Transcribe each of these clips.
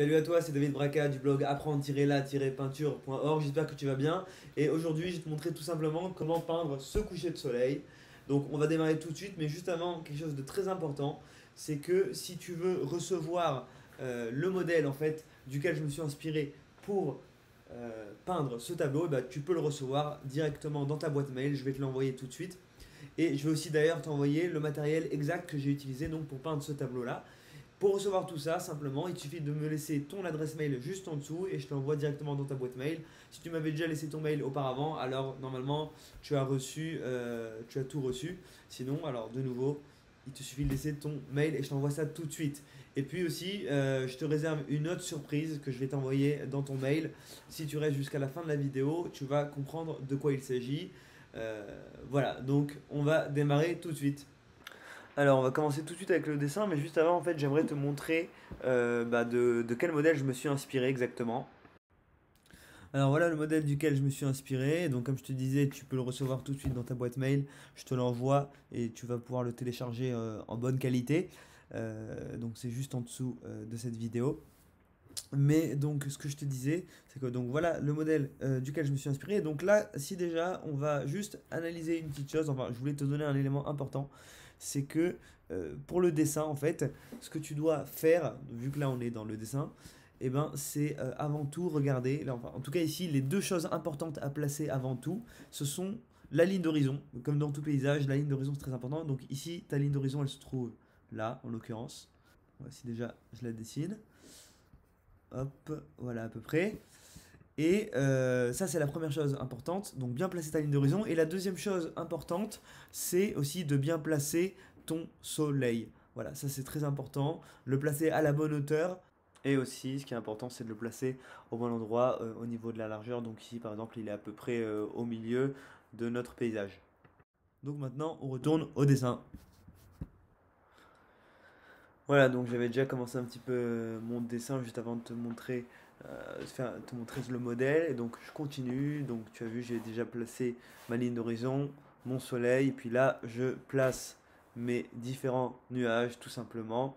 Salut à toi, c'est David Braca du blog apprendre-la-peinture.org. J'espère que tu vas bien. Et aujourd'hui, je vais te montrer tout simplement comment peindre ce coucher de soleil. Donc, on va démarrer tout de suite, mais juste avant, quelque chose de très important, c'est que si tu veux recevoir le modèle en fait duquel je me suis inspiré pour peindre ce tableau, bah, tu peux le recevoir directement dans ta boîte mail. Je vais te l'envoyer tout de suite. Et je vais aussi d'ailleurs t'envoyer le matériel exact que j'ai utilisé donc pour peindre ce tableau-là. Pour recevoir tout ça, simplement, il suffit de me laisser ton adresse mail juste en dessous et je te l'envoie directement dans ta boîte mail. Si tu m'avais déjà laissé ton mail auparavant, alors normalement tu as tout reçu. Sinon, alors de nouveau, il te suffit de laisser ton mail et je t'envoie ça tout de suite. Et puis aussi, je te réserve une autre surprise que je vais t'envoyer dans ton mail. Si tu restes jusqu'à la fin de la vidéo, tu vas comprendre de quoi il s'agit. Voilà, donc on va démarrer tout de suite. Alors, on va commencer tout de suite avec le dessin, mais juste avant, en fait, j'aimerais te montrer de quel modèle je me suis inspiré exactement. Alors voilà le modèle duquel je me suis inspiré. Donc comme je te disais, tu peux le recevoir tout de suite dans ta boîte mail. Je te l'envoie et tu vas pouvoir le télécharger en bonne qualité. Donc c'est juste en dessous de cette vidéo. Mais donc ce que je te disais, c'est que donc voilà le modèle duquel je me suis inspiré. Donc là, si déjà on va juste analyser une petite chose, enfin je voulais te donner un élément important, c'est que pour le dessin en fait, ce que tu dois faire, vu que là on est dans le dessin, eh ben, c'est avant tout regarder, là, enfin, en tout cas ici, les deux choses importantes à placer avant tout, ce sont la ligne d'horizon. Comme dans tout paysage, la ligne d'horizon c'est très important. Donc ici, ta ligne d'horizon elle se trouve là en l'occurrence. Voici déjà, je la dessine. Hop, voilà à peu près. Et ça, c'est la première chose importante. Donc, bien placer ta ligne d'horizon. Et la deuxième chose importante, c'est aussi de bien placer ton soleil. Voilà, ça, c'est très important. Le placer à la bonne hauteur. Et aussi, ce qui est important, c'est de le placer au bon endroit au niveau de la largeur. Donc, ici, par exemple, il est à peu près au milieu de notre paysage. Donc, maintenant, on retourne au dessin. Voilà, donc j'avais déjà commencé un petit peu mon dessin juste avant de te montrer le modèle. Et donc je continue. Donc tu as vu, j'ai déjà placé ma ligne d'horizon, mon soleil. Et puis là, je place mes différents nuages tout simplement.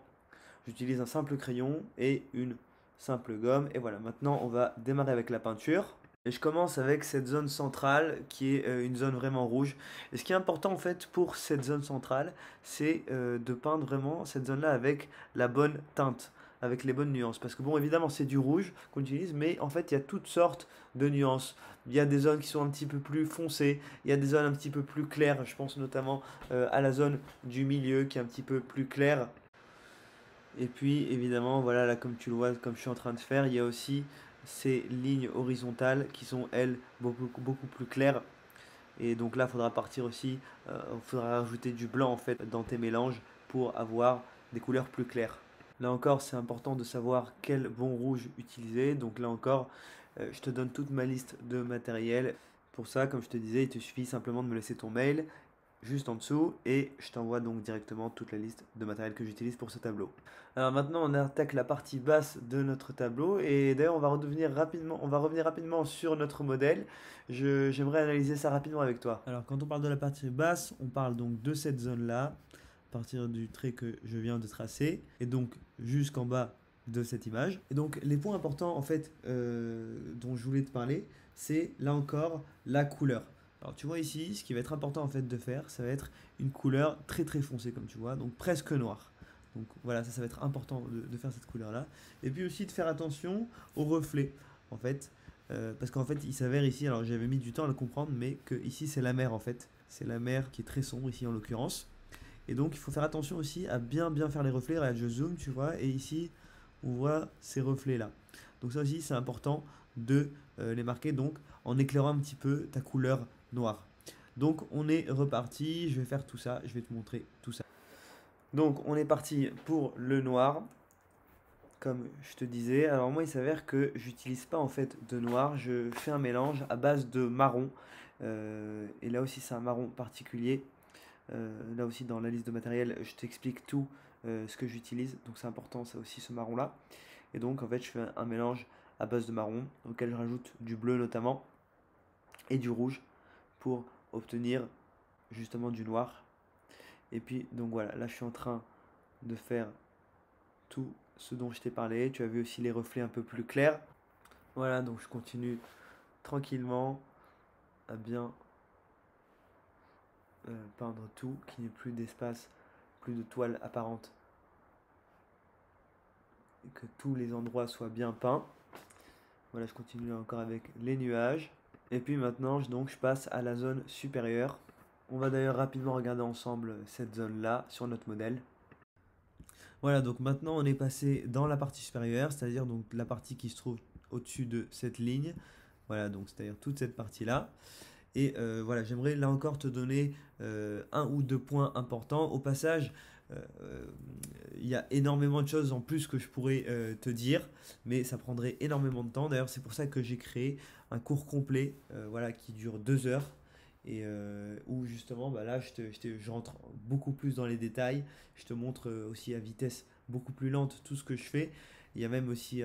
J'utilise un simple crayon et une simple gomme. Et voilà, maintenant on va démarrer avec la peinture. Et je commence avec cette zone centrale qui est une zone vraiment rouge. Et ce qui est important en fait pour cette zone centrale, c'est de peindre vraiment cette zone-là avec la bonne teinte, avec les bonnes nuances. Parce que bon, évidemment, c'est du rouge qu'on utilise, mais en fait, il y a toutes sortes de nuances. Il y a des zones qui sont un petit peu plus foncées, il y a des zones un petit peu plus claires. Je pense notamment à la zone du milieu qui est un petit peu plus claire. Et puis évidemment, voilà, là comme tu le vois, comme je suis en train de faire, il y a aussi ces lignes horizontales qui sont elles beaucoup plus claires. Et donc là, il faudra partir aussi, il faudra rajouter du blanc en fait dans tes mélanges pour avoir des couleurs plus claires. Là encore, c'est important de savoir quel bon rouge utiliser. Donc là encore, je te donne toute ma liste de matériel. Pour ça, comme je te disais, il te suffit simplement de me laisser ton mail juste en dessous et je t'envoie donc directement toute la liste de matériel que j'utilise pour ce tableau. Alors maintenant on attaque la partie basse de notre tableau et d'ailleurs on va revenir rapidement sur notre modèle. J'aimerais analyser ça rapidement avec toi. Alors quand on parle de la partie basse, on parle donc de cette zone-là, à partir du trait que je viens de tracer et donc jusqu'en bas de cette image. Et donc les points importants en fait dont je voulais te parler, c'est là encore la couleur. Alors tu vois ici, ce qui va être important en fait de faire, ça va être une couleur très foncée comme tu vois, donc presque noire. Donc voilà, ça va être important de faire cette couleur là. Et puis aussi de faire attention aux reflets en fait. Parce qu'en fait il s'avère ici, alors j'avais mis du temps à le comprendre, mais que ici c'est la mer en fait. C'est la mer qui est très sombre ici en l'occurrence. Et donc il faut faire attention aussi à bien faire les reflets. Regarde, je zoome, tu vois, et ici on voit ces reflets là. Donc ça aussi c'est important de les marquer donc en éclairant un petit peu ta couleur noire. Donc on est reparti, je vais faire tout ça, je vais te montrer tout ça. Donc on est parti pour le noir, comme je te disais. Alors moi il s'avère que j'utilise pas en fait de noir, je fais un mélange à base de marron. Et là aussi c'est un marron particulier. Là aussi dans la liste de matériel je t'explique tout ce que j'utilise. Donc c'est important ça aussi ce marron là. Et donc en fait je fais un mélange à base de marron auquel je rajoute du bleu notamment et du rouge pour obtenir justement du noir. Et puis donc voilà, là je suis en train de faire tout ce dont je t'ai parlé. Tu as vu aussi les reflets un peu plus clairs. Voilà, donc je continue tranquillement à bien peindre tout, qu'il n'y ait plus d'espace, plus de toile apparente, et que tous les endroits soient bien peints. Voilà, je continue encore avec les nuages. Et puis maintenant, donc, je passe à la zone supérieure. On va d'ailleurs rapidement regarder ensemble cette zone-là sur notre modèle. Voilà, donc maintenant on est passé dans la partie supérieure, c'est-à-dire donc la partie qui se trouve au-dessus de cette ligne. Voilà, donc c'est-à-dire toute cette partie-là. Et voilà, j'aimerais là encore te donner un ou deux points importants. Au passage, il y a énormément de choses en plus que je pourrais te dire, mais ça prendrait énormément de temps. D'ailleurs, c'est pour ça que j'ai créé un cours complet voilà, qui dure 2 heures. Et où justement, bah là, je rentre beaucoup plus dans les détails. Je te montre aussi à vitesse beaucoup plus lente tout ce que je fais. Il y a même aussi,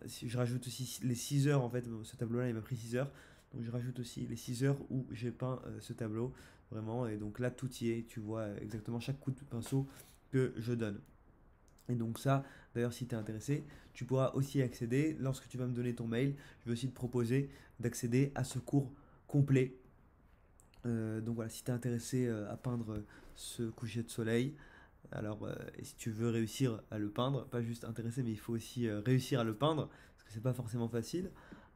je rajoute aussi les 6 heures, en fait, ce tableau-là, il m'a pris 6 heures. Donc je rajoute aussi les 6 heures où j'ai peint ce tableau, vraiment. Et donc là, tout y est, tu vois exactement chaque coup de pinceau que je donne. Et donc ça, d'ailleurs, si tu es intéressé, tu pourras aussi accéder, lorsque tu vas me donner ton mail, je vais aussi te proposer d'accéder à ce cours complet. Donc voilà, si tu es intéressé à peindre ce coucher de soleil, alors et si tu veux réussir à le peindre, pas juste intéressé, mais il faut aussi réussir à le peindre, parce que c'est pas forcément facile,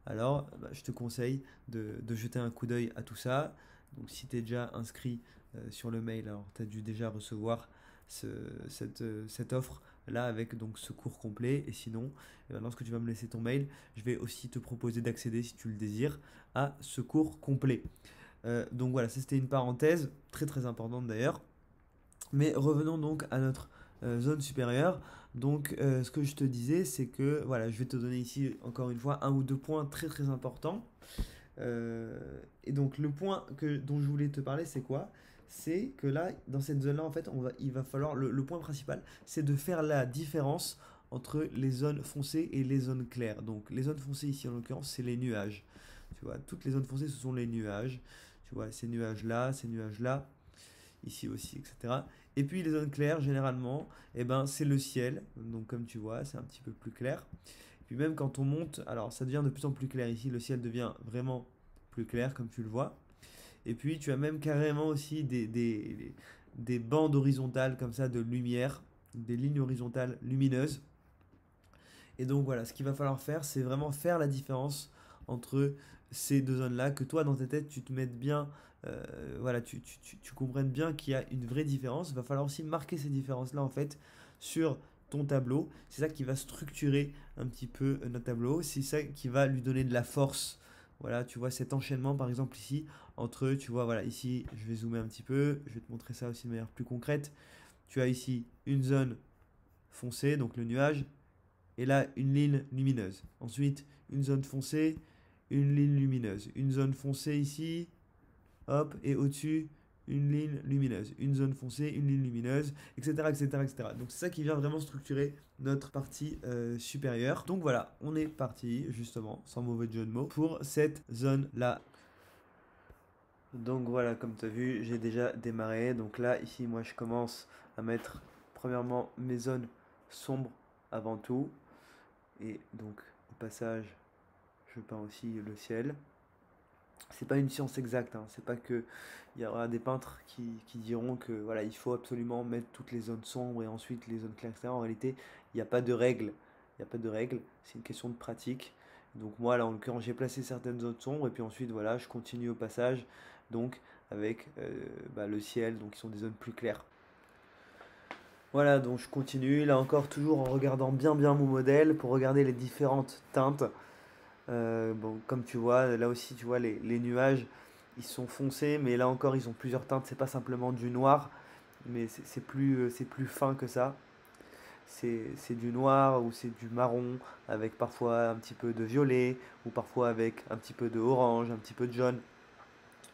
alors bah, je te conseille de jeter un coup d'œil à tout ça. Donc si tu es déjà inscrit sur le mail, alors tu as dû déjà recevoir cette offre là avec donc ce cours complet. Et sinon, lorsque tu vas me laisser ton mail, je vais aussi te proposer d'accéder, si tu le désires, à ce cours complet. Donc voilà, ça c'était une parenthèse, très très importante d'ailleurs. Mais revenons donc à notre zone supérieure. Donc ce que je te disais, c'est que voilà, je vais te donner ici encore une fois un ou deux points très très importants. Et donc le point dont je voulais te parler, c'est quoi? C'est que là, dans cette zone-là, en fait, il va falloir, le point principal, c'est de faire la différence entre les zones foncées et les zones claires. Donc les zones foncées ici, en l'occurrence, c'est les nuages. Tu vois, toutes les zones foncées, ce sont les nuages. Tu vois, ces nuages-là, ici aussi, etc. Et puis les zones claires, généralement, eh ben, c'est le ciel. Donc comme tu vois, c'est un petit peu plus clair. Puis même quand on monte, alors ça devient de plus en plus clair ici, le ciel devient vraiment plus clair comme tu le vois. Et puis tu as même carrément aussi des bandes horizontales comme ça de lumière, des lignes horizontales lumineuses. Et donc voilà, ce qu'il va falloir faire, c'est vraiment faire la différence entre ces deux zones-là, que toi dans ta tête tu te mettes bien, voilà, tu comprennes bien qu'il y a une vraie différence. Il va falloir aussi marquer ces différences-là en fait sur ton tableau. C'est ça qui va structurer un petit peu notre tableau. C'est ça qui va lui donner de la force. Voilà, tu vois cet enchaînement par exemple ici entre, tu vois, voilà, ici je vais zoomer un petit peu, je vais te montrer ça aussi de manière plus concrète. Tu as ici une zone foncée, donc le nuage, et là une ligne lumineuse. Ensuite, une zone foncée, une ligne lumineuse. Une zone foncée ici, hop, et au-dessus, une ligne lumineuse. Une zone foncée, une ligne lumineuse, etc. etc., etc. Donc c'est ça qui vient vraiment structurer notre partie supérieure. Donc voilà, on est parti, justement, sans mauvais jeu de mots, pour cette zone-là. Donc voilà, comme tu as vu, j'ai déjà démarré. Donc là, ici, moi, je commence à mettre, premièrement, mes zones sombres avant tout. Et donc, au passage, je peins aussi le ciel. C'est pas une science exacte, hein. C'est pas que il y aura des peintres qui diront que voilà, il faut absolument mettre toutes les zones sombres et ensuite les zones claires, etc. En réalité, il n'y a pas de règle. Il n'y a pas de règle. C'est une question de pratique. Donc moi, là, en l'occurrence, j'ai placé certaines zones sombres et puis ensuite, voilà, je continue au passage. Donc avec bah, le ciel, donc qui sont des zones plus claires. Voilà, donc je continue, là encore toujours en regardant bien bien mon modèle pour regarder les différentes teintes. Bon, comme tu vois, là aussi tu vois les nuages, ils sont foncés, mais là encore ils ont plusieurs teintes, c'est pas simplement du noir, mais c'est plus fin que ça. C'est du noir ou c'est du marron avec parfois un petit peu de violet ou parfois avec un petit peu de orange, un petit peu de jaune.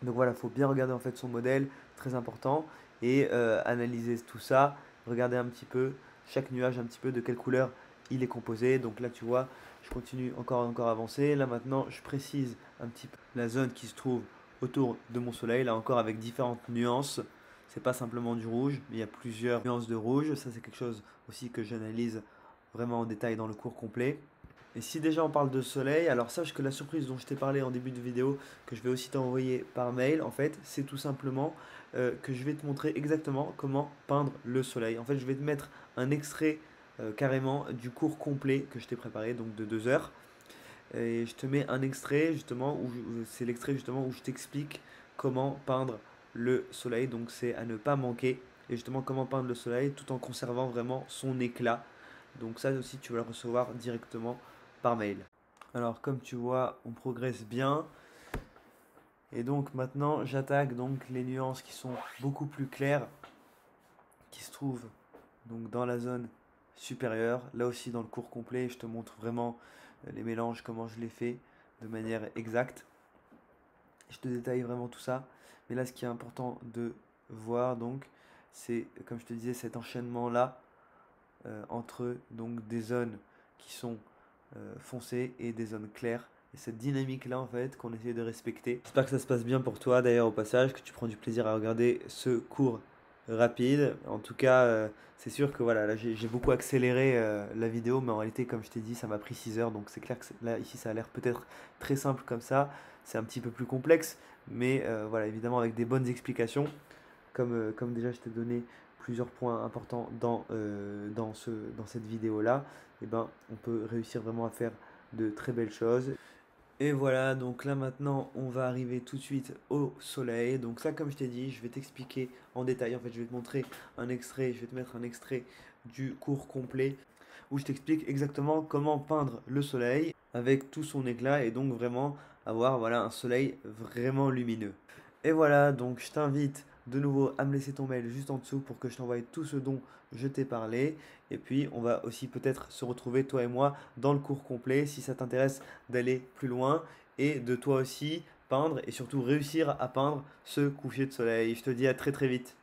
Donc voilà, il faut bien regarder en fait son modèle, très important, et analyser tout ça, regarder un petit peu chaque nuage, un petit peu de quelle couleur il est composé. Donc là, tu vois, je continue encore à avancer. Là maintenant, je précise un petit peu la zone qui se trouve autour de mon soleil, là encore avec différentes nuances. C'est pas simplement du rouge, mais il y a plusieurs nuances de rouge. Ça, c'est quelque chose aussi que j'analyse vraiment en détail dans le cours complet. Et si déjà on parle de soleil, alors sache que la surprise dont je t'ai parlé en début de vidéo, que je vais aussi t'envoyer par mail, en fait, c'est tout simplement que je vais te montrer exactement comment peindre le soleil. En fait, je vais te mettre un extrait carrément du cours complet que je t'ai préparé, donc de 2 heures. Et je te mets un extrait justement c'est l'extrait justement où je t'explique comment peindre le soleil. Donc c'est à ne pas manquer. Et justement comment peindre le soleil tout en conservant vraiment son éclat. Donc ça aussi tu vas le recevoir directement par mail. Alors comme tu vois, on progresse bien. Et donc maintenant j'attaque donc les nuances qui sont beaucoup plus claires, qui se trouvent donc dans la zone supérieure. Là aussi dans le cours complet, je te montre vraiment les mélanges, comment je les fais de manière exacte. Je te détaille vraiment tout ça. Mais là ce qui est important de voir donc, c'est comme je te disais cet enchaînement là entre donc des zones qui sont foncées et des zones claires. Et cette dynamique là en fait qu'on essaie de respecter. J'espère que ça se passe bien pour toi d'ailleurs au passage, que tu prends du plaisir à regarder ce cours rapide. En tout cas, c'est sûr que voilà, là j'ai beaucoup accéléré la vidéo, mais en réalité, comme je t'ai dit, ça m'a pris 6 heures. Donc c'est clair que là, ici, ça a l'air peut-être très simple comme ça. C'est un petit peu plus complexe, mais voilà, évidemment, avec des bonnes explications, comme déjà je t'ai donné plusieurs points importants dans cette vidéo-là, et ben, on peut réussir vraiment à faire de très belles choses. Et voilà, donc là maintenant, on va arriver tout de suite au soleil. Donc ça, comme je t'ai dit, je vais t'expliquer en détail. En fait, je vais te montrer un extrait, je vais te mettre un extrait du cours complet où je t'explique exactement comment peindre le soleil avec tout son éclat et donc vraiment avoir voilà, un soleil vraiment lumineux. Et voilà, donc je t'invite de nouveau à me laisser ton mail juste en dessous pour que je t'envoie tout ce dont je t'ai parlé. Et puis, on va aussi peut-être se retrouver, toi et moi, dans le cours complet si ça t'intéresse d'aller plus loin et de toi aussi peindre et surtout réussir à peindre ce coucher de soleil. Je te dis à très très vite.